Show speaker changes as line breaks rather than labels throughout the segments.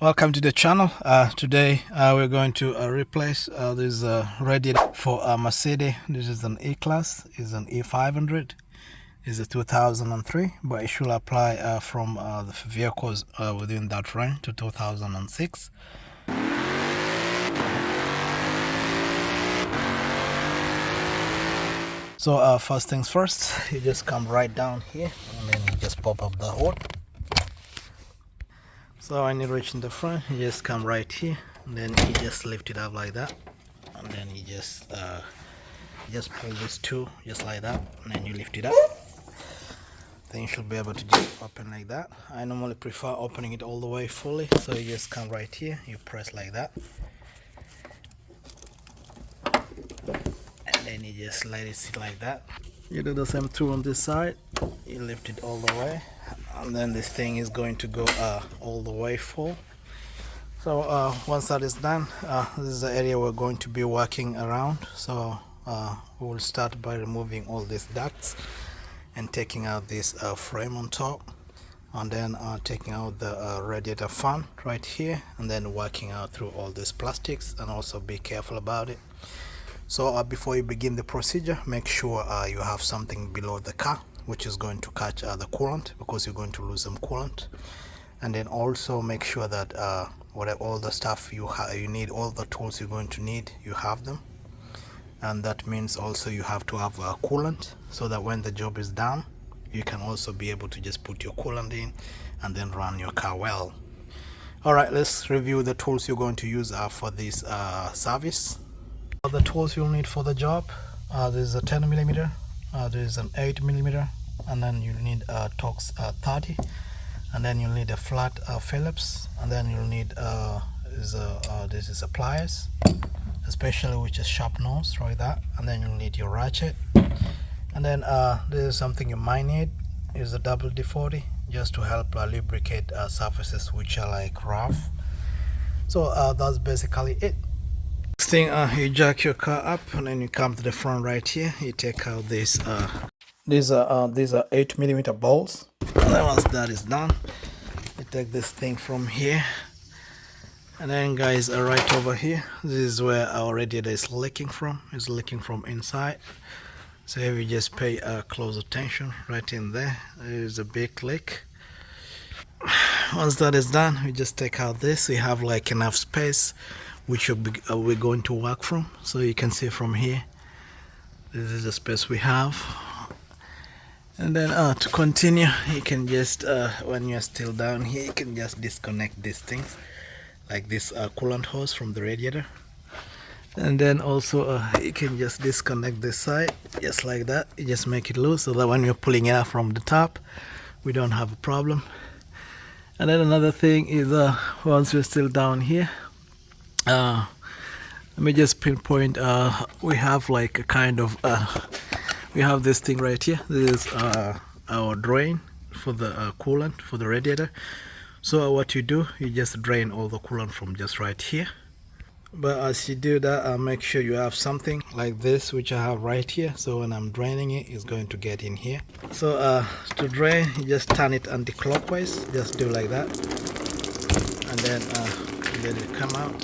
Welcome to the channel. Today we're going to replace this radiator for Mercedes. This is an E-Class, is an E500, is a 2003, but it should apply from the vehicles within that range to 2006. So first things first, you just come right down here and then you just pop up the hood. So when you reach in the front, you just come right here and then you just lift it up like that, and then you just pull this two just like that, and then you lift it up. Then you should be able to just open like that. I normally prefer opening it all the way fully, so you just come right here, you press like that, and then you just let it sit like that. You do the same too on this side, you lift it all the way, and then this thing is going to go all the way full. So once that is done, this is the area we're going to be working around. So we will start by removing all these ducts and taking out this frame on top, and then taking out the radiator fan right here, and then working out through all these plastics, and also be careful about it. So before you begin the procedure, make sure you have something below the car which is going to catch the coolant, because you're going to lose some coolant. And then also make sure that all the stuff you need, all the tools you're going to need, you have them. And that means also you have to have coolant, so that when the job is done, you can also be able to just put your coolant in and then run your car well. Alright, let's review the tools you're going to use for this service. The tools you'll need for the job, there's a 10mm, there's an 8mm, and then you'll need a Torx 30, and then you'll need a flat Phillips, and then you'll need this is a pliers, especially which is sharp nose like that, and then you'll need your ratchet, and then this is something you might need, is a WD-40, just to help lubricate surfaces which are like rough. So that's basically it. Next thing, you jack your car up, and then you come to the front right here. You take out these these are 8mm bolts, and then once that is done, you take this thing from here, and then guys, right over here, this is where our radiator is leaking from. It's leaking from inside. So if you just pay close attention, right in there is a big leak. Once that is done, we just take out this. We have like enough space which we're going to work from. So you can see from here, this is the space we have. And then to continue, you can just when you're still down here, you can just disconnect these things, like this coolant hose from the radiator. And then also you can just disconnect this side just like that. You just make it loose, so that when you're pulling it out from the top, we don't have a problem. And then another thing is once we're still down here, let me just pinpoint, we have like a kind of we have this thing right here. This is our drain for the coolant for the radiator. So what you do, you just drain all the coolant from just right here. But as you do that, make sure you have something like this, which I have right here, so when I'm draining it, it's going to get in here. So to drain, you just turn it anti-clockwise, just do like that, and then let it come out.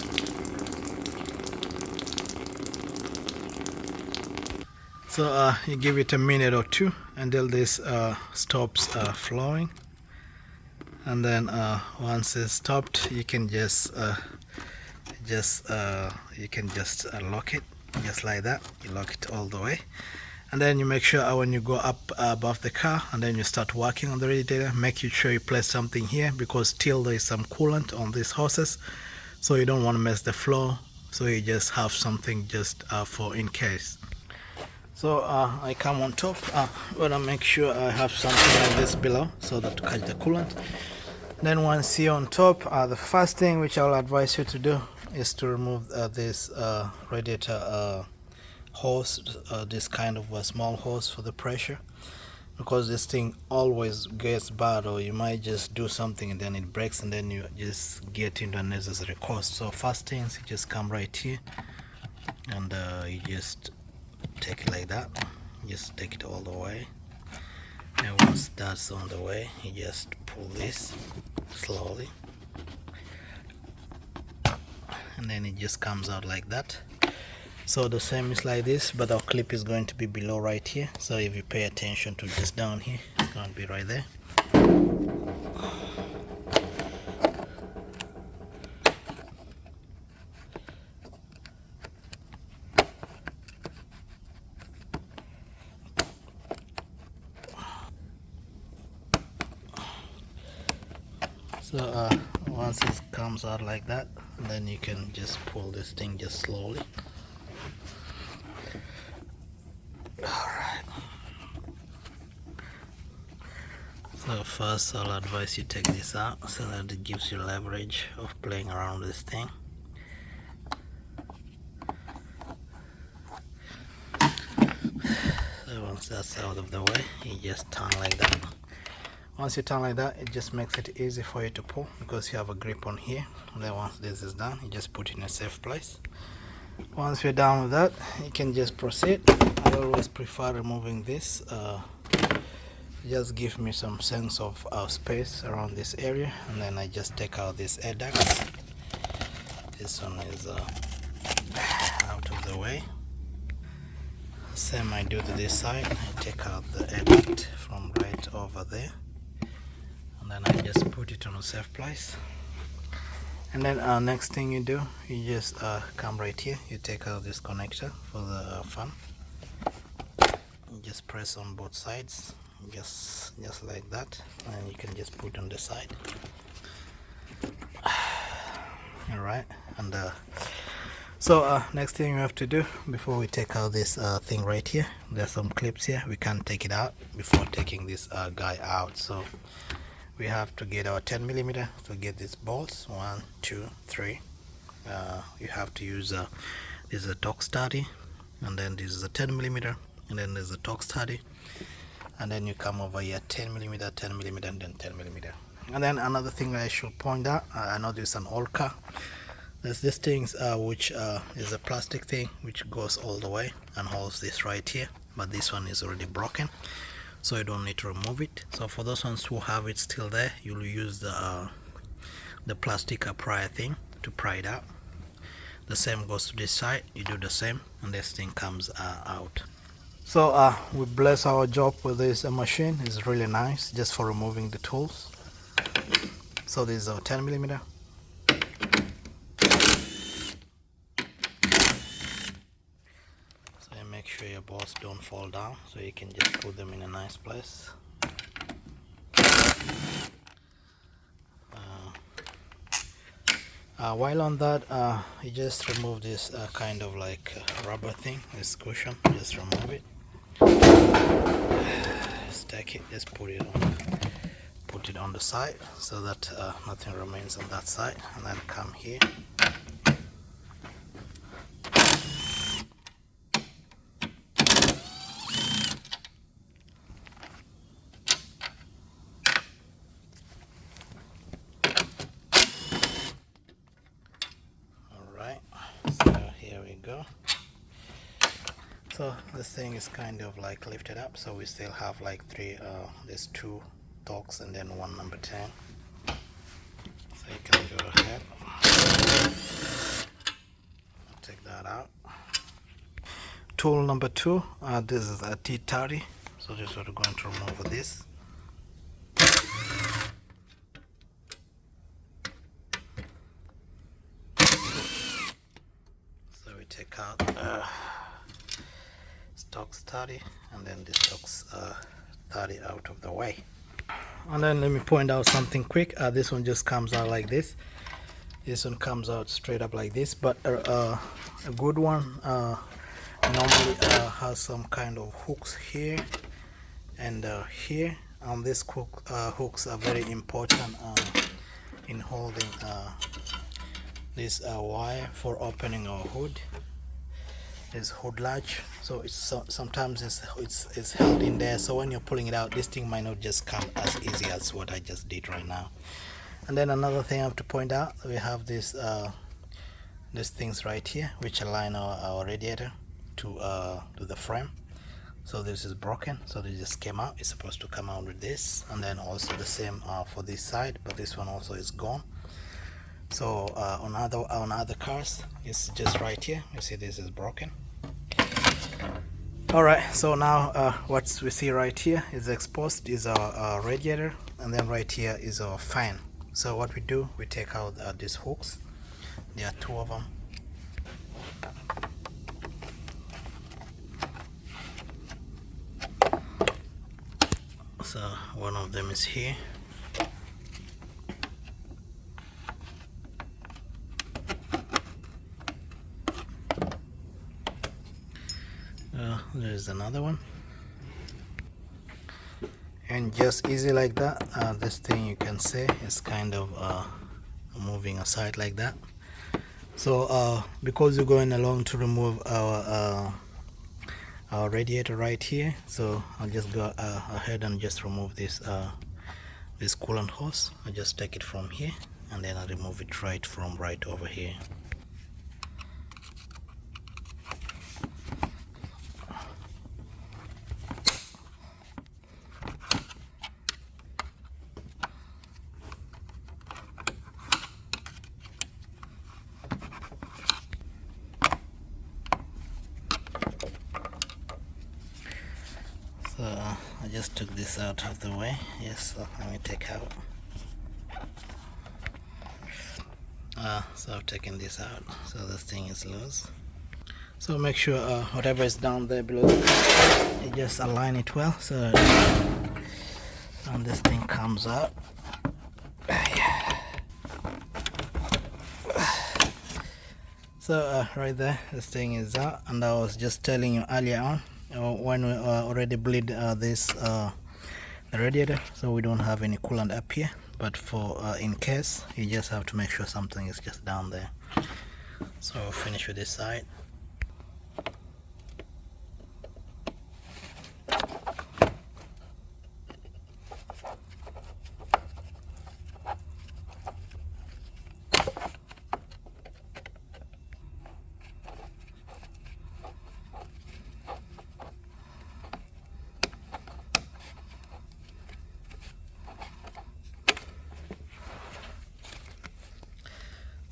So you give it a minute or two until this stops flowing, and then once it's stopped, you can just lock it just like that. You lock it all the way, and then you make sure when you go up above the car and then you start working on the radiator, make sure you place something here, because still there is some coolant on these hoses, so you don't want to mess the flow. So you just have something just for in case. So I come on top, but I make sure I have something like this below, so that to catch the coolant. Then once you're on top, the first thing which I'll advise you to do is to remove this radiator hose, this kind of a small hose for the pressure, because this thing always gets bad, or you might just do something and then it breaks, and then you just get into unnecessary cost. So first things, you just come right here, and you just take it like that. Just take it all the way, and once that's on the way, you just pull this slowly, and then it just comes out like that. So the same is like this, but our clip is going to be below right here. So if you pay attention to this down here, it's going to be right there. So once it comes out like that, then you can just pull this thing just slowly. Alright. So first I'll advise you take this out so that it gives you leverage of playing around with this thing. So once that's out of the way, you just turn like that. Once you turn like that, it just makes it easy for you to pull because you have a grip on here. And then once this is done, you just put it in a safe place. Once you're done with that, you can just proceed. I always prefer removing this. Just give me some sense of space around this area, and then I just take out these air ducts. This one is out of the way. Same I do to this side. I take out the air duct from right over there, and then I just put it on a safe place. And then next thing you do, you just come right here, you take out this connector for the fan. You just press on both sides, just like that, and you can just put on the side. Alright, and so next thing we have to do before we take out this thing right here, there's some clips here. We can't take it out before taking this guy out, so we have to get our 10mm to get these bolts. 1, 2, 3. You have to use this is a torque study, and then this is a 10mm, and then there's a torque study, and then you come over here 10mm, 10mm, and then 10mm. And then another thing I should point out, I know this is an old car. There's this thing which is a plastic thing which goes all the way and holds this right here, but this one is already broken, so you don't need to remove it. So for those ones who have it still there, you'll use the plastic prier thing to pry it out. The same goes to this side, you do the same, and this thing comes out. So we bless our job with this machine. It's really nice just for removing the tools. So this is our 10mm. So you make sure your bolts don't fall down, so you can just put them in a nice place. While on that, you just remove this kind of like rubber thing, this cushion. Just remove it, stack it, just put it on the side so that nothing remains on that side, and then come here. So this thing is kind of like lifted up, so we still have like there's 2 torques and then 1 number 10. So you can go ahead, take that out. Tool number 2, this is a T30, so just we're going to remove this. So we take out stock 30, and then this stock's 30 out of the way. And then let me point out something quick. This one just comes out like this. This one comes out straight up like this, but a good one normally has some kind of hooks here and here, and these hooks are very important in holding this wire for opening our hood. This hood latch, so it's sometimes it's held in there, so when you're pulling it out, this thing might not just come as easy as what I just did right now. And then another thing I have to point out, we have these things right here which align our radiator to the frame. So this is broken, so this just came out. It's supposed to come out with this, and then also the same for this side, but this one also is gone. So on other cars, it's just right here. You see this is broken. All right, so now what we see right here is exposed is our radiator, and then right here is our fan. So what we do, we take out these hooks. There are two of them. So one of them is here. There's another one, and just easy like that. This thing, you can see, is kind of moving aside like that. So because we're going along to remove our radiator right here, so I'll just go ahead and just remove this this coolant hose. I'll just take it from here, and then I'll remove it right over here. So I just took this out of the way. Yes, so let me take out. So I've taken this out, so this thing is loose. So make sure whatever is down there below the car, you just align it well, so and this thing comes out. So right there, this thing is out, and I was just telling you earlier on, when we already bleed this the radiator, so we don't have any coolant up here, but for in case, you just have to make sure something is just down there. So we'll finish with this side.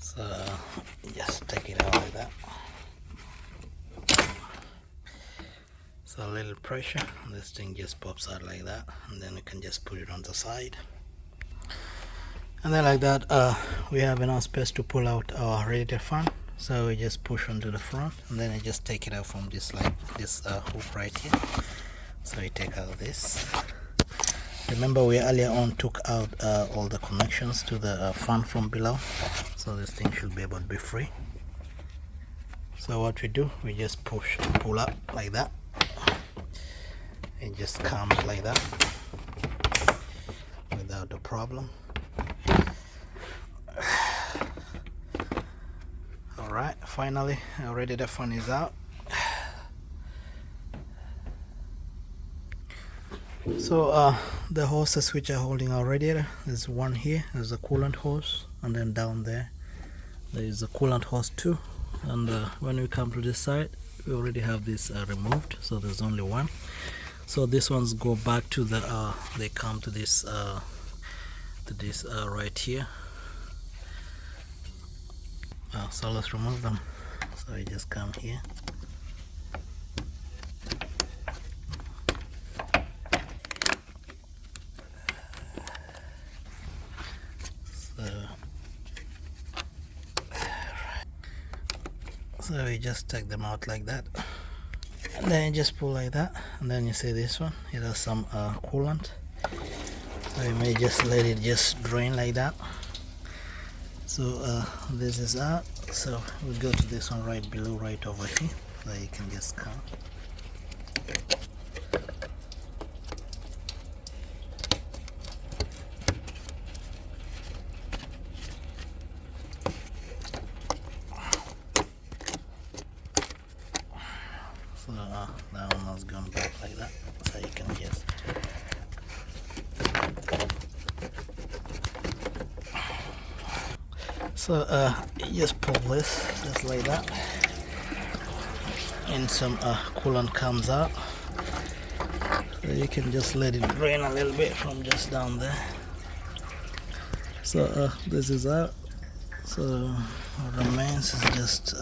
So just take it out like that. So a little pressure, this thing just pops out like that, and then you can just put it on the side. And then like that, we have enough space to pull out our radiator fan. So we just push onto the front, and then you just take it out from this, like this hook right here. So you take out this. Remember, we earlier on took out all the connections to the fan from below, so this thing should be able to be free. So what we do, we just pull up like that. It just comes like that without a problem. Alright, finally already the fan is out. So the hoses which are holding our radiator, there's one here, there's a coolant hose, and then down there is a coolant hose too. And when we come to this side, we already have this removed, so there's only one. So these ones go back to the they come to this right here. So let's remove them. So you just come here. So you just take them out like that, and then you just pull like that, and then you see this one, it has some coolant, so you may just let it just drain like that. So this is out, so we'll go to this one right below, right over here, so you can just come. So that one has gone back like that, so you can just you just pull this just like that, and some coolant comes out, so you can just let it drain a little bit from just down there. So this is out, So what remains is just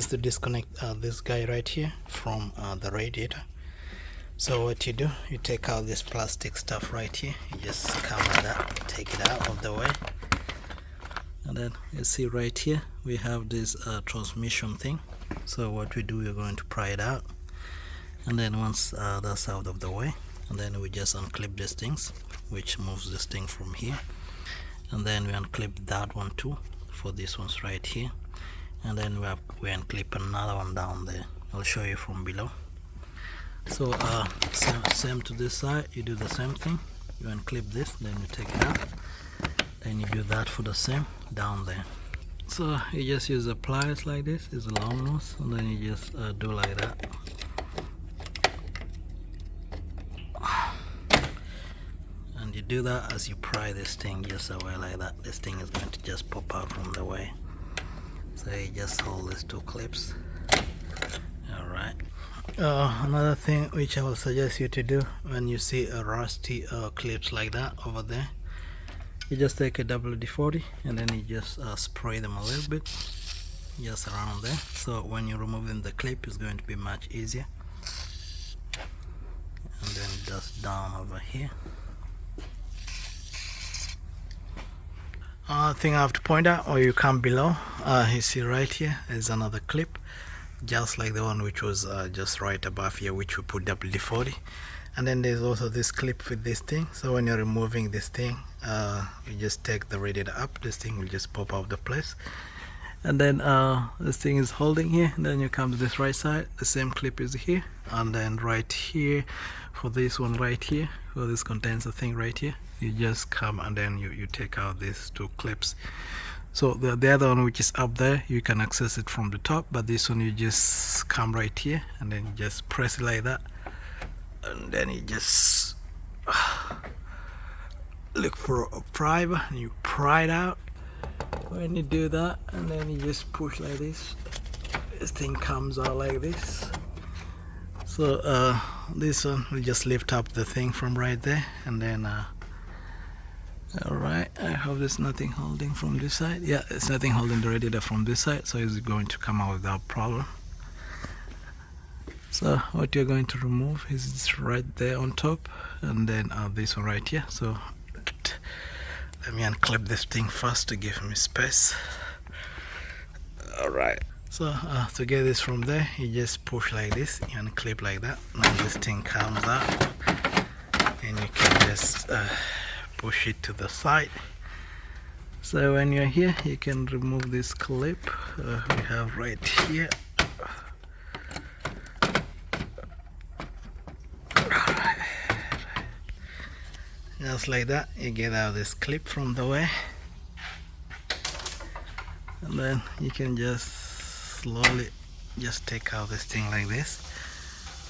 to disconnect this guy right here from the radiator. So what you do, you take out this plastic stuff right here, you just come like that, take it out of the way, and then you see right here we have this transmission thing. So what we do, we're going to pry it out, and then once that's out of the way, and then we just unclip these things, which moves this thing from here, and then we unclip that one too for these ones right here, and then we unclip another one down there. I'll show you from below. So same to this side, you do the same thing, you unclip this, then you take it out, then you do that for the same down there. So you just use the pliers like this, it's a long nose, and then you just do like that. And you do that as you pry this thing just away like that. This thing is going to just pop out from the way. So you just hold these two clips. Alright. Another thing which I will suggest you to do when you see a rusty clips like that over there, you just take a WD-40 and then you just spray them a little bit just around there, so when you're removing the clip it's going to be much easier. And then just down over here. Thing I have to point out, or you come below, you see right here is another clip just like the one which was just right above here, which we put WD-40. And then there's also this clip with this thing, so when you're removing this thing, you just take the radiator up, this thing will just pop out the place, and then this thing is holding here, and then you come to this right side, the same clip is here, and then right here for this one right here, for this condenser thing right here, you just come and then you take out these two clips. So the other one which is up there, you can access it from the top, but this one you just come right here and then you just press it like that, and then you just look for a pry and you pry it out. When you do that, and then you just push like this thing comes out like this. So this one will just lift up the thing from right there, and then alright, I hope there's nothing holding from this side. Yeah, it's nothing holding the radiator from this side, so it's going to come out without problem. So what you're going to remove is right there on top, and then this one right here. So let me unclip this thing first to give me space. Alright, so to get this from there, you just push like this, you unclip like that, now this thing comes out, and you can just push it to the side. So when you're here, you can remove this clip we have right here. Alright. Just like that, you get out this clip from the way, and then you can just slowly just take out this thing like this.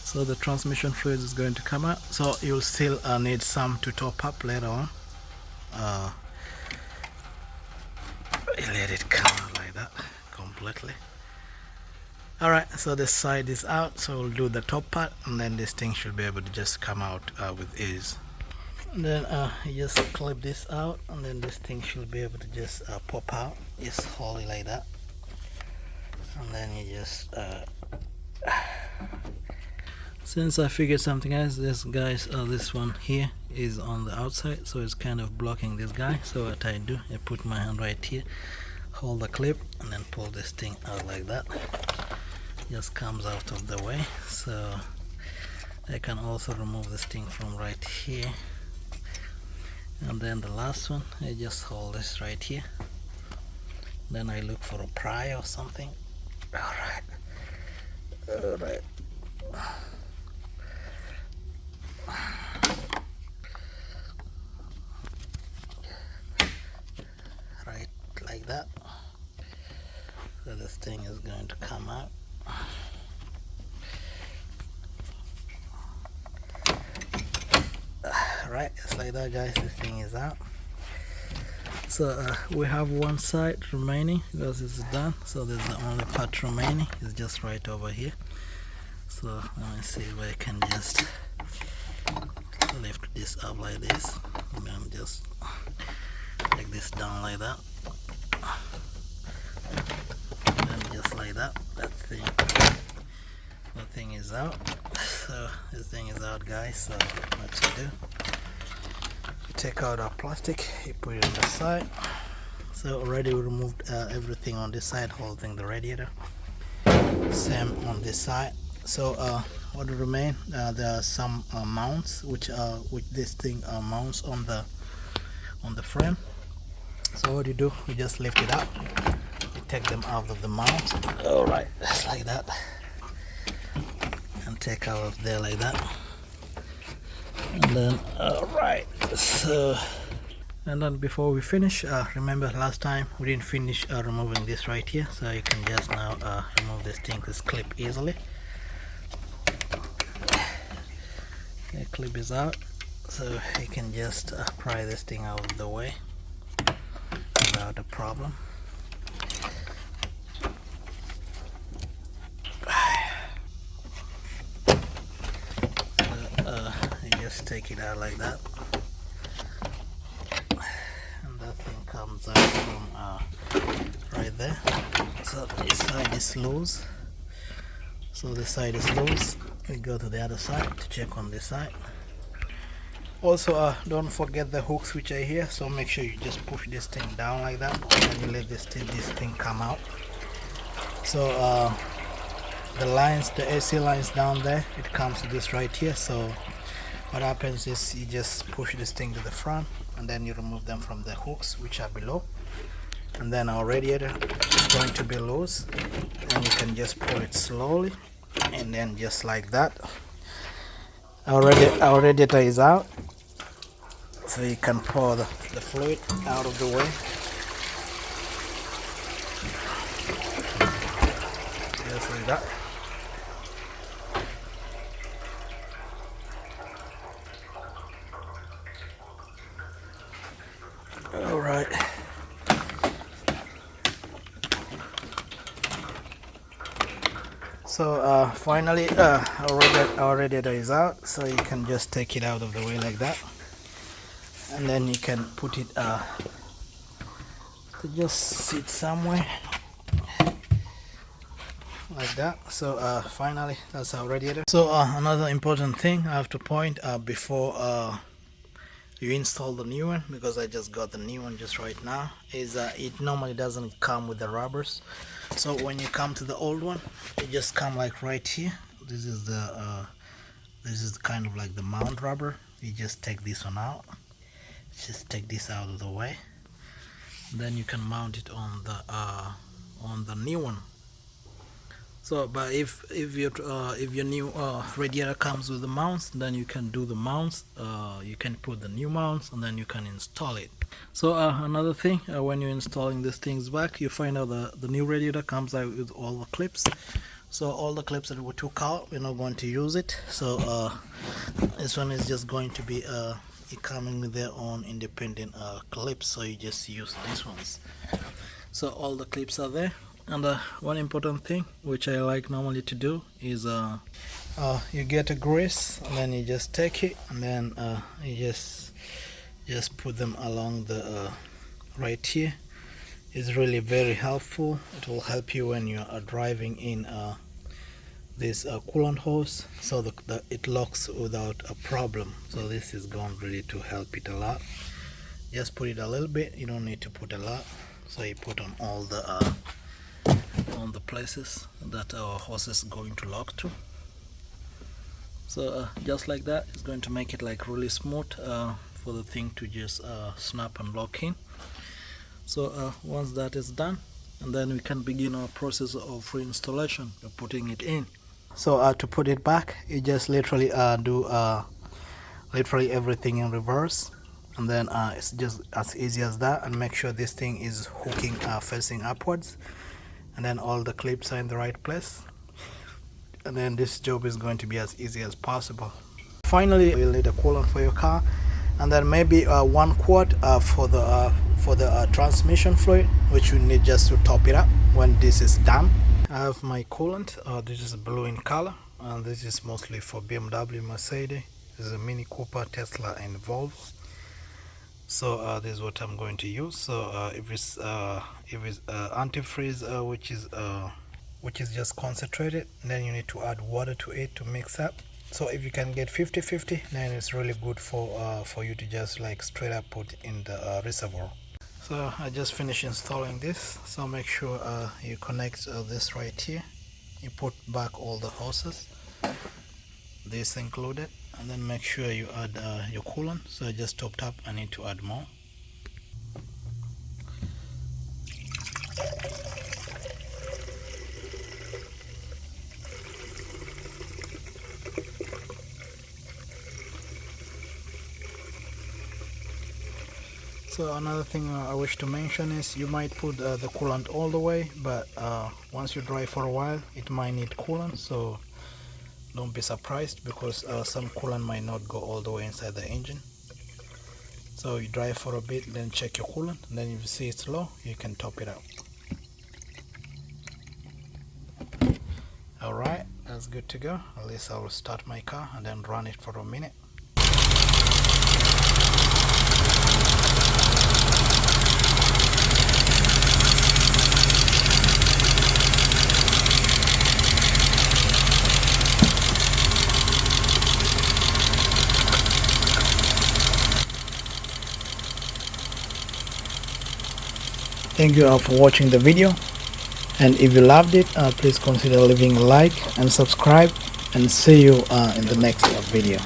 So the transmission fluid is going to come out, so you'll still need some to top up later on. Let it come out like that completely. Alright, so this side is out, so we'll do the top part, and then this thing should be able to just come out with ease. And then you just clip this out, and then this thing should be able to just pop out. Just hold it like that, and then you just since I figured something else, this one here is on the outside, so it's kind of blocking this guy. So what I do, I put my hand right here, hold the clip, and then pull this thing out like that. Just comes out of the way. So I can also remove this thing from right here. And then the last one, I just hold this right here, then I look for a pry or something. Alright, right like that. So this thing is going to come out. Right, just like that, guys. This thing is out. So we have one side remaining because it's done, so there's the only part remaining is just right over here. So let me see if I can just lift this up like this, and then just take this down like that, and then just like that. That thing is out. So this thing is out, guys. So what to do, you take out our plastic, you put it on the side. So already we removed everything on this side holding the radiator, same on this side. So what will remain, there are some mounts which this thing mounts on the frame. So what you do, you just lift it up, you take them out of the mount, alright, just like that, and take out of there like that, and then alright. So, and then before we finish, remember last time we didn't finish removing this right here, so you can just now remove this thing, this clip easily. The clip is out, so you can just pry this thing out of the way without a problem. You just take it out like that, and that thing comes out from right there. So this side is loose, so this side is loose. We go to the other side to check on this side. Also, don't forget the hooks which are here, so make sure you just push this thing down like that, and then you let this thing come out. So the lines, the AC lines down there, it comes to this right here. So what happens is you just push this thing to the front, and then you remove them from the hooks which are below, and then our radiator is going to be loose, and you can just pull it slowly, and then just like that, our radiator is out. So you can pour the fluid out of the way, just like that. All right. So finally our radiator is out, so you can just take it out of the way like that, and then you can put it to just sit somewhere like that. So finally that's our radiator. So another important thing I have to point before you install the new one, because I just got the new one just right now, is it normally doesn't come with the rubbers. So when you come to the old one, it just come like right here. This is kind of like the mount rubber. You just take this one out, just take this out of the way, then you can mount it on the new one. So but if your new radiator comes with the mounts, then you can do the mounts, you can put the new mounts, and then you can install it. So another thing, when you're installing these things back, you find out the new radiator comes out with all the clips. So all the clips that we took out, we're not going to use it. So this one is just going to be coming with their own independent clips, so you just use these ones. So all the clips are there. And one important thing which I like normally to do is you get a grease, and then you just take it, and then you just put them along the right here. It's really very helpful. It will help you when you are driving in this coolant hose, so it locks without a problem. So this is going really to help it a lot. Just put it a little bit, you don't need to put a lot. So you put on all the places that our hose is going to lock to. So just like that, it's going to make it like really smooth for the thing to just snap and lock in. So once that is done, and then we can begin our process of reinstallation of putting it in. So to put it back, you just literally do literally everything in reverse, and then it's just as easy as that. And make sure this thing is hooking facing upwards, and then all the clips are in the right place, and then this job is going to be as easy as possible. Finally, you'll need a coolant for your car, and then maybe 1 quart for the transmission fluid, which you need just to top it up when this is done. I have my coolant. This is blue in color, and this is mostly for BMW, Mercedes This is a Mini Cooper, Tesla and Volvo. So this is what I'm going to use. So if it's antifreeze, which is just concentrated, then you need to add water to it to mix up. So if you can get 50-50, then it's really good for you to just like straight up put in the reservoir. So I just finished installing this. So make sure you connect this right here. You put back all the hoses, this included, and then make sure you add your coolant. So I just topped up. I need to add more. So another thing I wish to mention is you might put the coolant all the way, but once you drive for a while it might need coolant, so don't be surprised because some coolant might not go all the way inside the engine. So you drive for a bit, then check your coolant, and then if you see it's low, you can top it out. Alright, that's good to go. At least I will start my car and then run it for a minute. Thank you all for watching the video, and if you loved it, please consider leaving a like and subscribe, and see you in the next video.